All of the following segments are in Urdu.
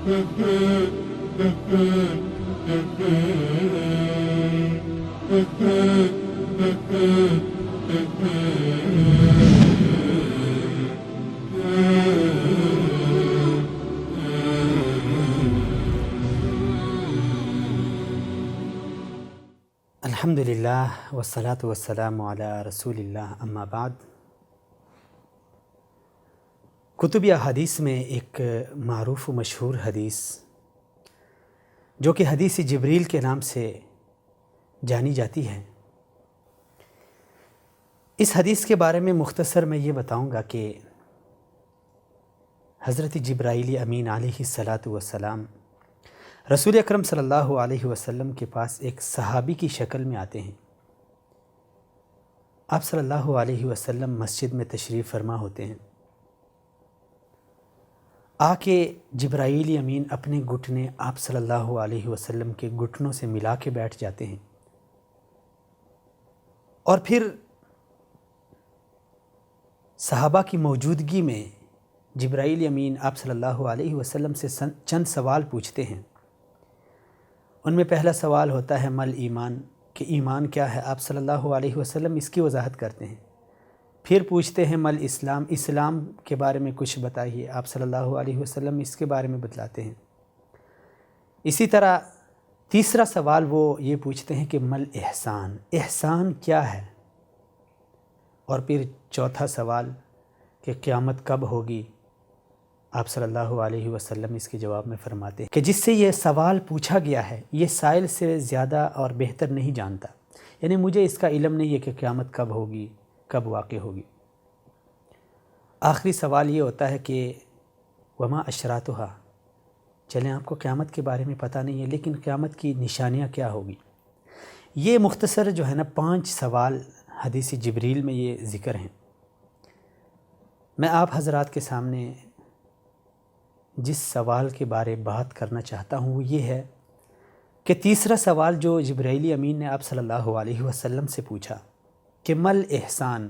الحمدللہ والصلاة والسلام علی رسول اللہ، اما بعد۔ کتب احادیث میں ایک معروف و مشہور حدیث جو کہ حدیث جبریل کے نام سے جانی جاتی ہے، اس حدیث کے بارے میں مختصر میں یہ بتاؤں گا کہ حضرت جبرائیل امین علیہ الصلاۃ والسلام رسول اکرم صلی اللہ علیہ وسلم کے پاس ایک صحابی کی شکل میں آتے ہیں۔ آپ صلی اللہ علیہ وسلم مسجد میں تشریف فرما ہوتے ہیں۔ آ کے جبرائیل امین اپنے گھٹنے آپ صلی اللہ علیہ وسلم کے گھٹنوں سے ملا کے بیٹھ جاتے ہیں، اور پھر صحابہ کی موجودگی میں جبرائیل امین آپ صلی اللہ علیہ وسلم سے چند سوال پوچھتے ہیں۔ ان میں پہلا سوال ہوتا ہے مل ایمان، کہ ایمان کیا ہے؟ آپ صلی اللہ علیہ وسلم اس کی وضاحت کرتے ہیں۔ پھر پوچھتے ہیں مل اسلام، اسلام کے بارے میں کچھ بتائیے، آپ صلی اللہ علیہ وسلم اس کے بارے میں بتلاتے ہیں۔ اسی طرح تیسرا سوال وہ یہ پوچھتے ہیں کہ مل احسان، احسان کیا ہے؟ اور پھر چوتھا سوال کہ قیامت کب ہوگی؟ آپ صلی اللہ علیہ وسلم اس کے جواب میں فرماتے ہیں کہ جس سے یہ سوال پوچھا گیا ہے یہ سائل سے زیادہ اور بہتر نہیں جانتا، یعنی مجھے اس کا علم نہیں ہے کہ قیامت کب ہوگی، کب واقع ہوگی۔ آخری سوال یہ ہوتا ہے کہ وما اشراطھا، چلیں آپ کو قیامت کے بارے میں پتہ نہیں ہے، لیکن قیامت کی نشانیاں کیا ہوگی؟ یہ مختصر جو ہے نا 5 سوال حدیث جبریل میں یہ ذکر ہیں۔ میں آپ حضرات کے سامنے جس سوال کے بارے بات کرنا چاہتا ہوں وہ یہ ہے کہ تیسرا سوال جو جبرائیل امین نے آپ صلی اللہ علیہ وسلم سے پوچھا کہ مل احسان،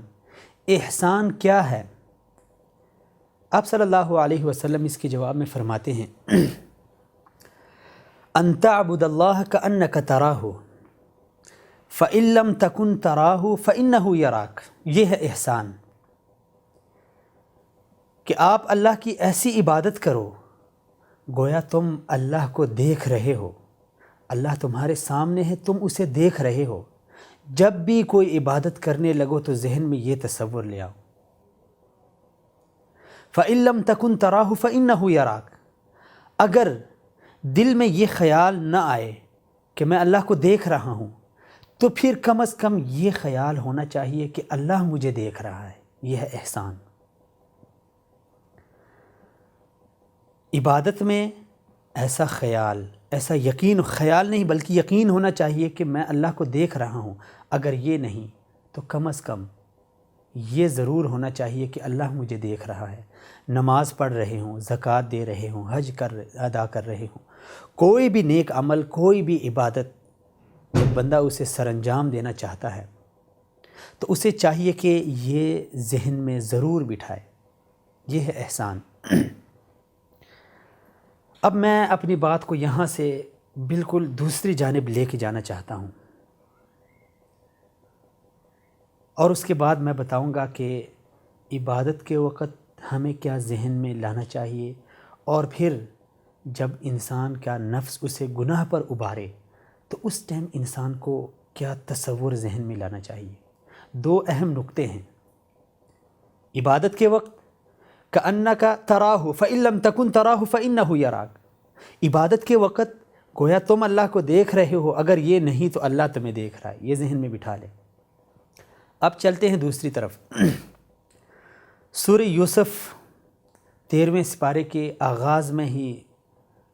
احسان کیا ہے؟ آپ صلی اللہ علیہ وسلم اس کے جواب میں فرماتے ہیں ان تعبد اللہ کأنک تراہ فإن لم تکن تراہ فإنہ یراک، یہ ہے احسان، کہ آپ اللہ کی ایسی عبادت کرو گویا تم اللہ کو دیکھ رہے ہو، اللہ تمہارے سامنے ہے، تم اسے دیکھ رہے ہو۔ جب بھی کوئی عبادت کرنے لگو تو ذہن میں یہ تصور لے آؤ، فَإِن لَمْ تَكُنْ تَرَاهُ فَإِنَّهُ يَرَاكَ، اگر دل میں یہ خیال نہ آئے کہ میں اللہ کو دیکھ رہا ہوں تو پھر کم از کم یہ خیال ہونا چاہیے کہ اللہ مجھے دیکھ رہا ہے۔ یہ ہے احسان۔ عبادت میں ایسا خیال، ایسا یقین، خیال نہیں بلکہ یقین ہونا چاہیے کہ میں اللہ کو دیکھ رہا ہوں۔ اگر یہ نہیں تو کم از کم یہ ضرور ہونا چاہیے کہ اللہ مجھے دیکھ رہا ہے۔ نماز پڑھ رہے ہوں، زکوٰۃ دے رہے ہوں، حج ادا کر رہے ہوں، کوئی بھی نیک عمل، کوئی بھی عبادت جب بندہ اسے سر انجام دینا چاہتا ہے تو اسے چاہیے کہ یہ ذہن میں ضرور بٹھائے۔ یہ ہے احسان۔ اب میں اپنی بات کو یہاں سے بالکل دوسری جانب لے کے جانا چاہتا ہوں، اور اس کے بعد میں بتاؤں گا کہ عبادت کے وقت ہمیں کیا ذہن میں لانا چاہیے، اور پھر جب انسان کا نفس اسے گناہ پر ابھارے تو اس ٹائم انسان کو کیا تصور ذہن میں لانا چاہیے۔ 2 اہم نقطے ہیں۔ عبادت کے وقت کأنک تراہ فإن لم تکن تراہ فإنہ یراک، عبادت کے وقت گویا تم اللہ کو دیکھ رہے ہو، اگر یہ نہیں تو اللہ تمہیں دیکھ رہا ہے۔ یہ ذہن میں بٹھا لے۔ اب چلتے ہیں دوسری طرف۔ سورہ یوسف 13ویں سپارے کے آغاز میں ہی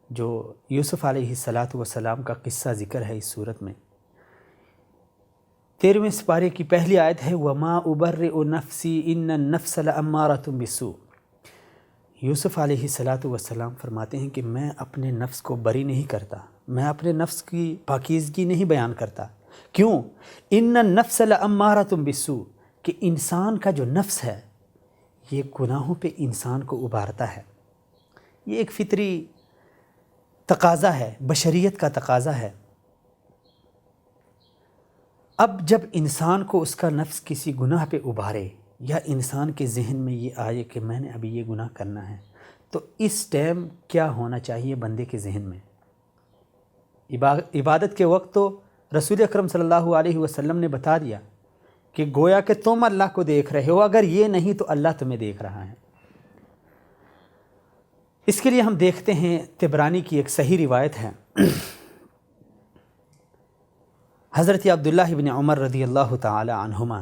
جو یوسف علیہ السلام کا قصہ ذکر ہے اس صورت میں، 13ویں سپارے کی پہلی آیت ہے وَمَا أُبَرِّئُ نَفْسِي إِنَّ النَّفْسَ لَأَمَّارَةٌ بِالسُّوءِ۔ یوسف علیہ السلام فرماتے ہیں کہ میں اپنے نفس کو بری نہیں کرتا، میں اپنے نفس کی پاکیزگی نہیں بیان کرتا۔ کیوں؟ ان النفس لامارۃ بالسوء، کہ انسان کا جو نفس ہے یہ گناہوں پہ انسان کو ابھارتا ہے۔ یہ ایک فطری تقاضا ہے، بشریت کا تقاضا ہے۔ اب جب انسان کو اس کا نفس کسی گناہ پہ ابھارے یا انسان کے ذہن میں یہ آئے کہ میں نے ابھی یہ گناہ کرنا ہے، تو اس ٹائم کیا ہونا چاہیے بندے کے ذہن میں؟ عبادت کے وقت تو رسول اکرم صلی اللہ علیہ وسلم نے بتا دیا کہ گویا کہ تم اللہ کو دیکھ رہے ہو، اگر یہ نہیں تو اللہ تمہیں دیکھ رہا ہے۔ اس کے لیے ہم دیکھتے ہیں طبرانی کی ایک صحیح روایت ہے، حضرت عبداللہ ابن عمر رضی اللہ تعالی عنہما،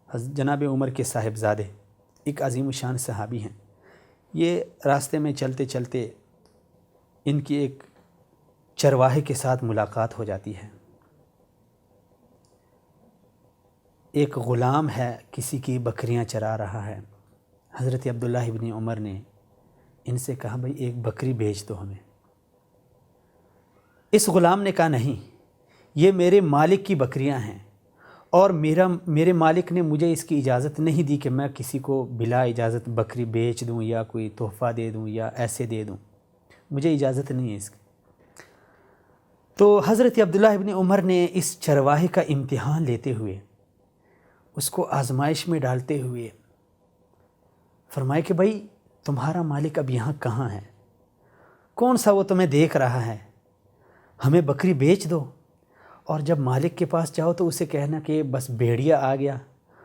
جناب عمر کے صاحبزادے، ایک عظیم الشان صحابی ہیں۔ یہ راستے میں چلتے چلتے ان کی ایک چرواہے کے ساتھ ملاقات ہو جاتی ہے۔ ایک غلام ہے، کسی کی بکریاں چرا رہا ہے۔ حضرت عبداللہ ابن عمر نے ان سے کہا بھئی ایک بکری بھیج دو ہمیں۔ اس غلام نے کہا نہیں، یہ میرے مالک کی بکریاں ہیں اور میرے مالک نے مجھے اس کی اجازت نہیں دی کہ میں کسی کو بلا اجازت بکری بیچ دوں یا کوئی تحفہ دے دوں یا ایسے دے دوں، مجھے اجازت نہیں ہے اس کی۔ تو حضرت عبداللہ ابن عمر نے اس چرواہے کا امتحان لیتے ہوئے، اس کو آزمائش میں ڈالتے ہوئے فرمائے کہ بھئی تمہارا مالک اب یہاں کہاں ہے؟ کون سا وہ تمہیں دیکھ رہا ہے؟ ہمیں بکری بیچ دو، اور جب مالک کے پاس جاؤ تو اسے کہنا کہ بس بھیڑیا آ گیا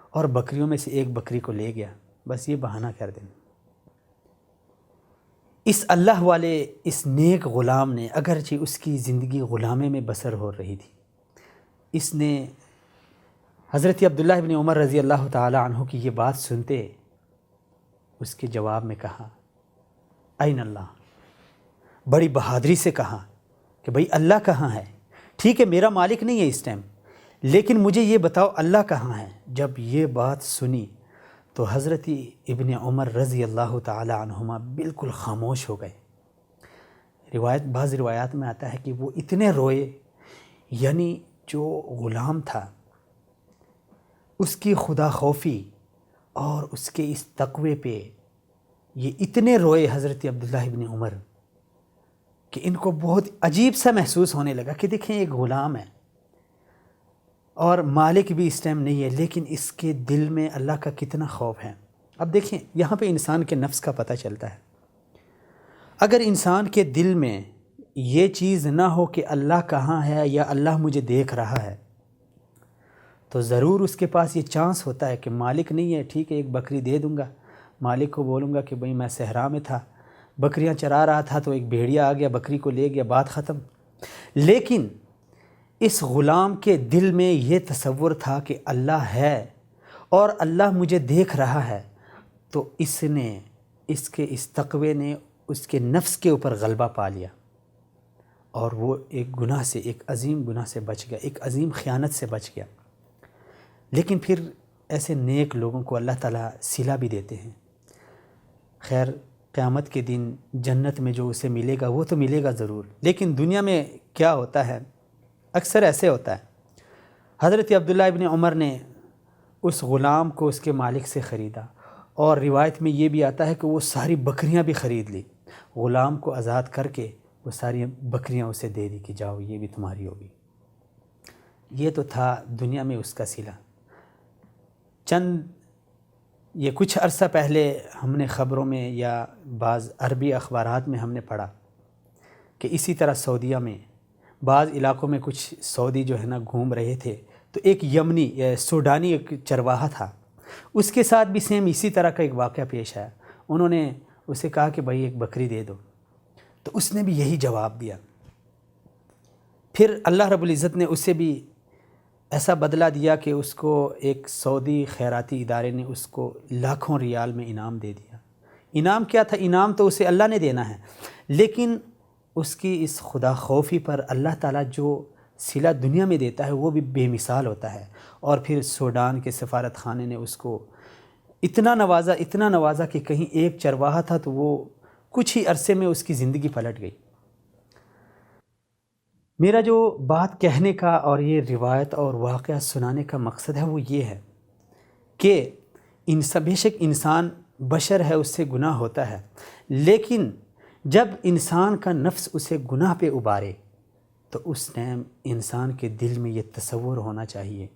اور بکریوں میں سے ایک بکری کو لے گیا، بس یہ بہانہ کر دینا۔ اس اللہ والے، اس نیک غلام نے، اگرچہ اس کی زندگی غلامے میں بسر ہو رہی تھی، اس نے حضرت عبداللہ ابن عمر رضی اللہ تعالی عنہ کی یہ بات سنتے اس کے جواب میں کہا این اللہ، بڑی بہادری سے کہا کہ بھئی اللہ کہاں ہے؟ ٹھیک ہے میرا مالک نہیں ہے اس ٹائم، لیکن مجھے یہ بتاؤ اللہ کہاں ہے؟ جب یہ بات سنی تو حضرت ابن عمر رضی اللہ تعالی عنہما بالکل خاموش ہو گئے۔ بعض روایات میں آتا ہے کہ وہ اتنے روئے، یعنی جو غلام تھا اس کی خدا خوفی اور اس کے اس تقوی پہ یہ اتنے روئے حضرت عبداللہ ابن عمر کہ ان کو بہت عجیب سا محسوس ہونے لگا کہ دیکھیں ایک غلام ہے اور مالک بھی اس ٹائم نہیں ہے، لیکن اس کے دل میں اللہ کا کتنا خوف ہے۔ اب دیکھیں یہاں پہ انسان کے نفس کا پتہ چلتا ہے۔ اگر انسان کے دل میں یہ چیز نہ ہو کہ اللہ کہاں ہے یا اللہ مجھے دیکھ رہا ہے، تو ضرور اس کے پاس یہ چانس ہوتا ہے کہ مالک نہیں ہے، ٹھیک ہے ایک بکری دے دوں گا، مالک کو بولوں گا کہ بھئی میں صحرا میں تھا، بکریاں چرا رہا تھا تو ایک بھیڑیا آ گیا بکری کو لے گیا، بات ختم۔ لیکن اس غلام کے دل میں یہ تصور تھا کہ اللہ ہے اور اللہ مجھے دیکھ رہا ہے، تو اس نے، اس کے اس تقوی نے اس کے نفس کے اوپر غلبہ پا لیا اور وہ ایک گناہ سے، ایک عظیم گناہ سے بچ گیا، ایک عظیم خیانت سے بچ گیا۔ لیکن پھر ایسے نیک لوگوں کو اللہ تعالیٰ صلہ بھی دیتے ہیں۔ خیر قیامت کے دن جنت میں جو اسے ملے گا وہ تو ملے گا ضرور، لیکن دنیا میں کیا ہوتا ہے، اکثر ایسے ہوتا ہے۔ حضرت عبداللہ ابن عمر نے اس غلام کو اس کے مالک سے خریدا، اور روایت میں یہ بھی آتا ہے کہ وہ ساری بکریاں بھی خرید لی، غلام کو آزاد کر کے وہ ساری بکریاں اسے دے دی کہ جاؤ یہ بھی تمہاری ہوگی۔ یہ تو تھا دنیا میں اس کا صلہ۔ یہ کچھ عرصہ پہلے ہم نے خبروں میں یا بعض عربی اخبارات میں ہم نے پڑھا کہ اسی طرح سعودیہ میں بعض علاقوں میں کچھ سعودی جو ہے نا گھوم رہے تھے، تو ایک یمنی یا سوڈانی ایک چرواہا تھا، اس کے ساتھ بھی سیم اسی طرح کا ایک واقعہ پیش آیا۔ انہوں نے اسے کہا کہ بھائی ایک بکری دے دو، تو اس نے بھی یہی جواب دیا۔ پھر اللہ رب العزت نے اسے بھی ایسا بدلہ دیا کہ اس کو ایک سعودی خیراتی ادارے نے اس کو لاکھوں ریال میں انعام دے دیا۔ انعام کیا تھا؟ انعام تو اسے اللہ نے دینا ہے، لیکن اس کی اس خدا خوفی پر اللہ تعالیٰ جو صلہ دنیا میں دیتا ہے وہ بھی بے مثال ہوتا ہے۔ اور پھر سوڈان کے سفارت خانے نے اس کو اتنا نوازا کہ کہیں ایک چرواہا تھا تو وہ کچھ ہی عرصے میں اس کی زندگی پلٹ گئی۔ میرا جو بات کہنے کا اور یہ روایت اور واقعہ سنانے کا مقصد ہے وہ یہ ہے کہ بے شک انسان بشر ہے، اس سے گناہ ہوتا ہے، لیکن جب انسان کا نفس اسے گناہ پہ ابارے تو اس ٹائم انسان کے دل میں یہ تصور ہونا چاہیے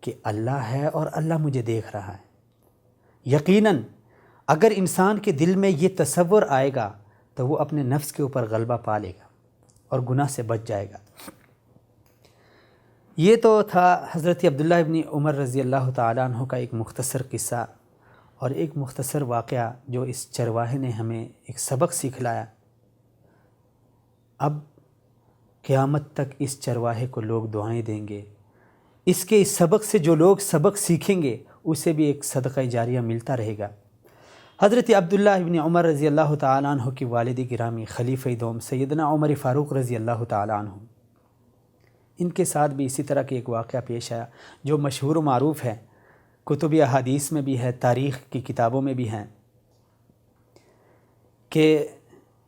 کہ اللہ ہے اور اللہ مجھے دیکھ رہا ہے۔ یقیناً اگر انسان کے دل میں یہ تصور آئے گا تو وہ اپنے نفس کے اوپر غلبہ پا لے گا اور گناہ سے بچ جائے گا۔ یہ تو تھا حضرت عبداللہ ابن عمر رضی اللہ تعالیٰ عنہ کا ایک مختصر قصہ اور ایک مختصر واقعہ جو اس چرواہے نے ہمیں ایک سبق سکھلایا۔ اب قیامت تک اس چرواہے کو لوگ دعائیں دیں گے، اس کے اس سبق سے جو لوگ سبق سیکھیں گے اسے بھی ایک صدقہ جاریہ ملتا رہے گا۔ حضرت عبداللہ ابن عمر رضی اللہ تعالیٰ عنہ کی والد گرامی خلیفہ دوم سیدنا عمر فاروق رضی اللہ تعالیٰ عنہ، ان کے ساتھ بھی اسی طرح کے ایک واقعہ پیش آیا جو مشہور و معروف ہے، کتب احادیث میں بھی ہے، تاریخ کی کتابوں میں بھی ہیں، کہ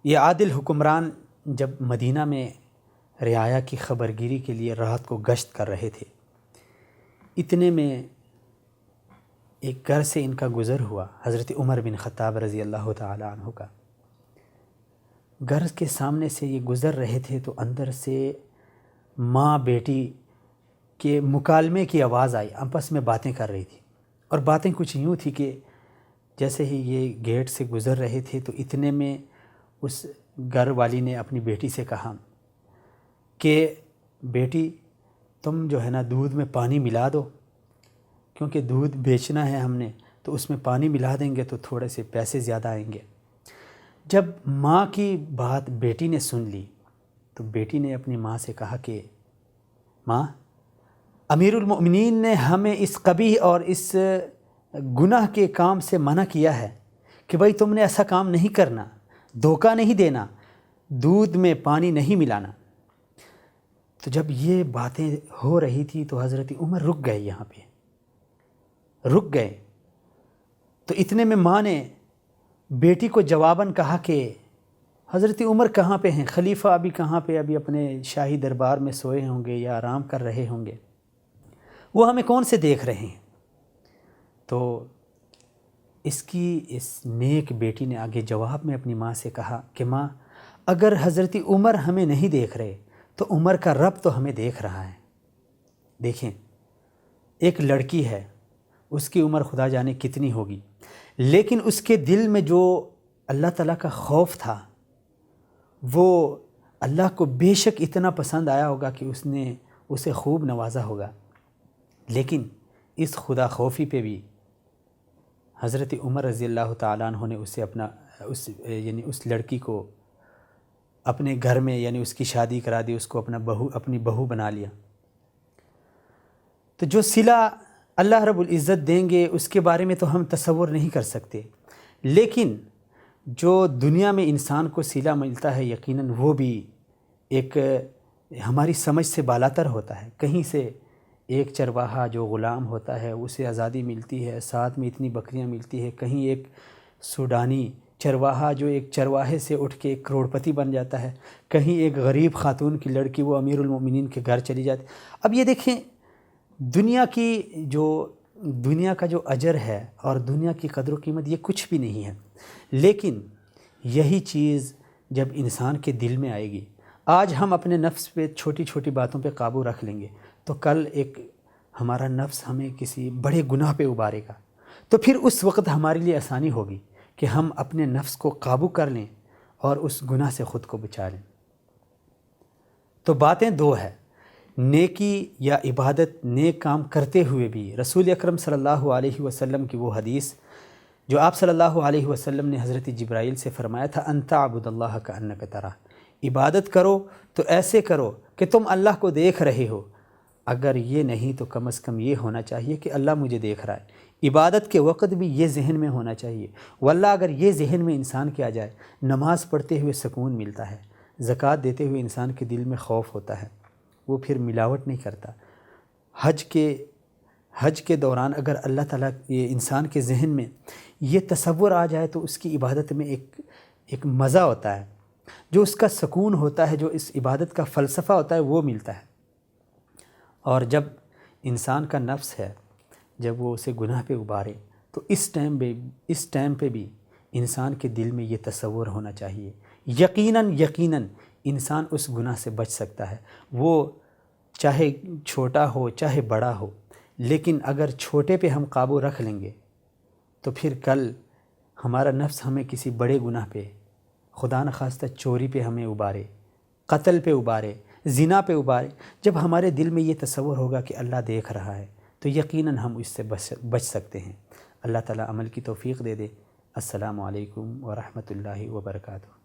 یہ عادل حکمران جب مدینہ میں رعایا کی خبرگیری کے لیے رات کو گشت کر رہے تھے، اتنے میں ایک گھر سے ان کا گزر ہوا، حضرت عمر بن خطاب رضی اللہ تعالیٰ عنہ کا۔ گھر کے سامنے سے یہ گزر رہے تھے تو اندر سے ماں بیٹی کے مکالمے کی آواز آئی، آپس میں باتیں کر رہی تھی، اور باتیں کچھ یوں تھی کہ جیسے ہی یہ گیٹ سے گزر رہے تھے تو اتنے میں اس گھر والی نے اپنی بیٹی سے کہا کہ بیٹی تم جو ہے نا دودھ میں پانی ملا دو، کیونکہ دودھ بیچنا ہے ہم نے، تو اس میں پانی ملا دیں گے تو تھوڑے سے پیسے زیادہ آئیں گے۔ جب ماں کی بات بیٹی نے سن لی تو بیٹی نے اپنی ماں سے کہا کہ ماں، امیر المؤمنین نے ہمیں اس قبیح اور اس گناہ کے کام سے منع کیا ہے کہ بھائی تم نے ایسا کام نہیں کرنا، دھوکہ نہیں دینا، دودھ میں پانی نہیں ملانا۔ تو جب یہ باتیں ہو رہی تھی تو حضرت عمر رک گئے، یہاں پہ رک گئے۔ تو اتنے میں ماں نے بیٹی کو جواباً کہا کہ حضرت عمر کہاں پہ ہیں؟ خلیفہ ابھی کہاں پہ؟ ابھی اپنے شاہی دربار میں سوئے ہوں گے یا آرام کر رہے ہوں گے، وہ ہمیں کون سے دیکھ رہے ہیں؟ تو اس نیک بیٹی نے آگے جواب میں اپنی ماں سے کہا کہ ماں، اگر حضرت عمر ہمیں نہیں دیکھ رہے تو عمر کا رب تو ہمیں دیکھ رہا ہے۔ دیکھیں، ایک لڑکی ہے، اس کی عمر خدا جانے کتنی ہوگی، لیکن اس کے دل میں جو اللہ تعالیٰ کا خوف تھا وہ اللہ کو بے شک اتنا پسند آیا ہوگا کہ اس نے اسے خوب نوازا ہوگا۔ لیکن اس خدا خوفی پہ بھی حضرت عمر رضی اللہ تعالیٰ عنہ نے اسے اس لڑکی کو اپنے گھر میں اس کی شادی کرا دی، اس کو اپنی بہو بنا لیا۔ تو جو صلہ اللہ رب العزت دیں گے اس کے بارے میں تو ہم تصور نہیں کر سکتے، لیکن جو دنیا میں انسان کو صلہ ملتا ہے یقیناً وہ بھی ایک ہماری سمجھ سے بالاتر ہوتا ہے۔ کہیں سے ایک چرواہا جو غلام ہوتا ہے اسے آزادی ملتی ہے، ساتھ میں اتنی بکریاں ملتی ہے، کہیں ایک سوڈانی چرواہا جو ایک چرواہے سے اٹھ کے ایک کروڑپتی بن جاتا ہے، کہیں ایک غریب خاتون کی لڑکی وہ امیر المؤمنین کے گھر چلی جاتی۔ اب یہ دیکھیں، دنیا کا جو اجر ہے اور دنیا کی قدر و قیمت یہ کچھ بھی نہیں ہے، لیکن یہی چیز جب انسان کے دل میں آئے گی، آج ہم اپنے نفس پہ چھوٹی چھوٹی باتوں پہ قابو رکھ لیں گے تو کل ایک ہمارا نفس ہمیں کسی بڑے گناہ پہ ابارے گا، تو پھر اس وقت ہمارے لیے آسانی ہوگی کہ ہم اپنے نفس کو قابو کر لیں اور اس گناہ سے خود کو بچا لیں۔ تو باتیں دو ہیں، نیکی یا عبادت، نیک کام کرتے ہوئے بھی رسول اکرم صلی اللہ علیہ وسلم کی وہ حدیث جو آپ صلی اللہ علیہ وسلم نے حضرت جبرائیل سے فرمایا تھا، ان تعبد اللہ کأنک تراہ، عبادت کرو تو ایسے کرو کہ تم اللہ کو دیکھ رہے ہو۔ اگر یہ نہیں تو کم از کم یہ ہونا چاہیے کہ اللہ مجھے دیکھ رہا ہے۔ عبادت کے وقت بھی یہ ذہن میں ہونا چاہیے، واللہ اگر یہ ذہن میں انسان کے آ جائے، نماز پڑھتے ہوئے سکون ملتا ہے، زکوٰۃ دیتے ہوئے انسان کے دل میں خوف ہوتا ہے، وہ پھر ملاوٹ نہیں کرتا۔ حج کے دوران اگر اللہ تعالیٰ یہ انسان کے ذہن میں یہ تصور آ جائے تو اس کی عبادت میں ایک مزہ ہوتا ہے، جو اس کا سکون ہوتا ہے، جو اس عبادت کا فلسفہ ہوتا ہے وہ ملتا ہے۔ اور جب انسان کا نفس ہے، جب وہ اسے گناہ پہ ابارے تو اس ٹائم پہ بھی انسان کے دل میں یہ تصور ہونا چاہیے یقیناً انسان اس گناہ سے بچ سکتا ہے، وہ چاہے چھوٹا ہو چاہے بڑا ہو، لیکن اگر چھوٹے پہ ہم قابو رکھ لیں گے تو پھر کل ہمارا نفس ہمیں کسی بڑے گناہ پہ، خدا نخواستہ چوری پہ ہمیں ابارے، قتل پہ ابارے، زنا پہ ابارے، جب ہمارے دل میں یہ تصور ہوگا کہ اللہ دیکھ رہا ہے تو یقیناً ہم اس سے بچ سکتے ہیں۔ اللہ تعالیٰ عمل کی توفیق دے دے۔ السلام علیکم ورحمۃ اللہ وبرکاتہ۔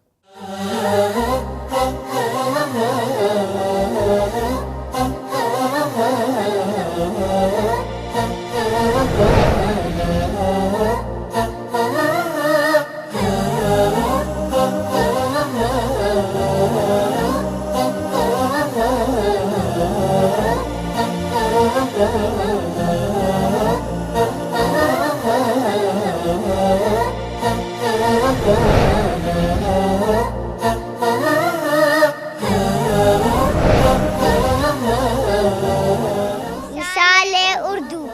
مثال اردو